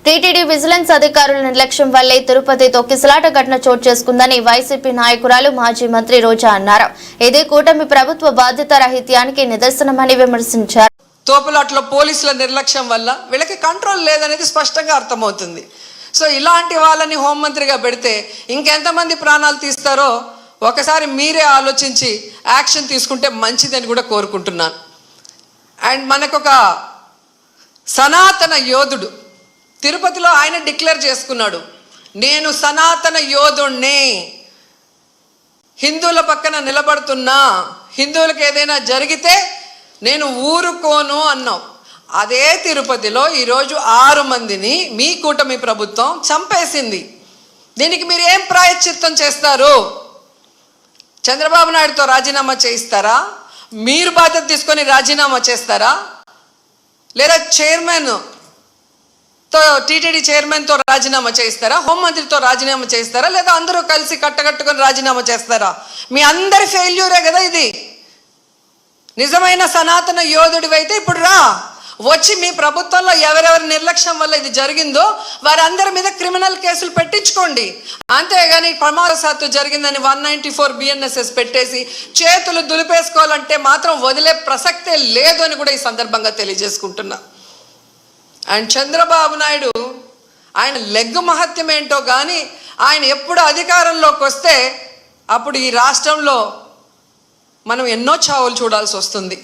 TTD vigilance అధికారుల నిర్లక్ష్యం వల్లే తిరుపతి తొక్కిసలాట ఘటన చోటు చేసుకుందని వైసీపీ నాయకురాలు మాజీ మంత్రి రోజా అన్నారు. ఇది కూటమి ప్రభుత్వ బాధ్యత రాహిత్యానికి నిదర్శనమని విమర్శించారు. తోపులాట్లో పోలీసుల నిర్లక్ష్యం వల్ల వీళ్ళకి కంట్రోల్ లేదనేది స్పష్టంగా అర్థమవుతుంది. సో ఇలాంటి వాళ్ళని హోంమంత్రిగా పెడితే ఇంకెంతమంది ప్రాణాలు తీస్తారో ఒకసారి మీరే ఆలోచించి యాక్షన్ తీసుకుంటే మంచిదని కూడా కోరుకుంటున్నాను. అండ్ మనకొక సనాతన యోధుడు తిరుపతిలో ఆయన డిక్లేర్ చేసుకున్నాడు, నేను సనాతన యోధుణ్ణి, హిందువుల పక్కన నిలబడుతున్నా, హిందువులకు ఏదైనా జరిగితే నేను ఊరుకోను అన్నావు. అదే తిరుపతిలో ఈరోజు 6 మందిని మీ కూటమి ప్రభుత్వం చంపేసింది. దీనికి మీరు ఏం ప్రాయశ్చిత్తం చేస్తారు? చంద్రబాబు నాయుడుతో రాజీనామా చేయిస్తారా? మీరు బాధ్యత తీసుకొని రాజీనామా చేస్తారా? లేదా టీటీడీ చైర్మన్తో రాజీనామా చేయిస్తారా? హోంమంత్రితో రాజీనామా చేయిస్తారా? లేదా అందరూ కలిసి కట్టకట్టుకొని రాజీనామా చేస్తారా? మీ అందరి ఫెయిల్యూరే కదా ఇది. నిజమైన సనాతన యోధుడివైతే ఇప్పుడు రా, వచ్చి మీ ప్రభుత్వంలో ఎవరెవరి నిర్లక్ష్యం వల్ల ఇది జరిగిందో వారందరి మీద క్రిమినల్ కేసులు పెట్టించుకోండి. అంతేగాని ప్రమాదశాత్తు జరిగిందని 194 BNSS పెట్టేసి చేతులు దులిపేసుకోవాలంటే మాత్రం వదిలే ప్రసక్తే లేదు అని కూడా ఈ సందర్భంగా తెలియజేసుకుంటున్నా. అండ్ చంద్రబాబు నాయుడు ఆయన లెగ్గు మహత్యం ఏంటో కానీ ఆయన ఎప్పుడు అధికారంలోకి వస్తే అప్పుడు ఈ రాష్ట్రంలో మనం ఎన్నో చావులు చూడాల్సి వస్తుంది.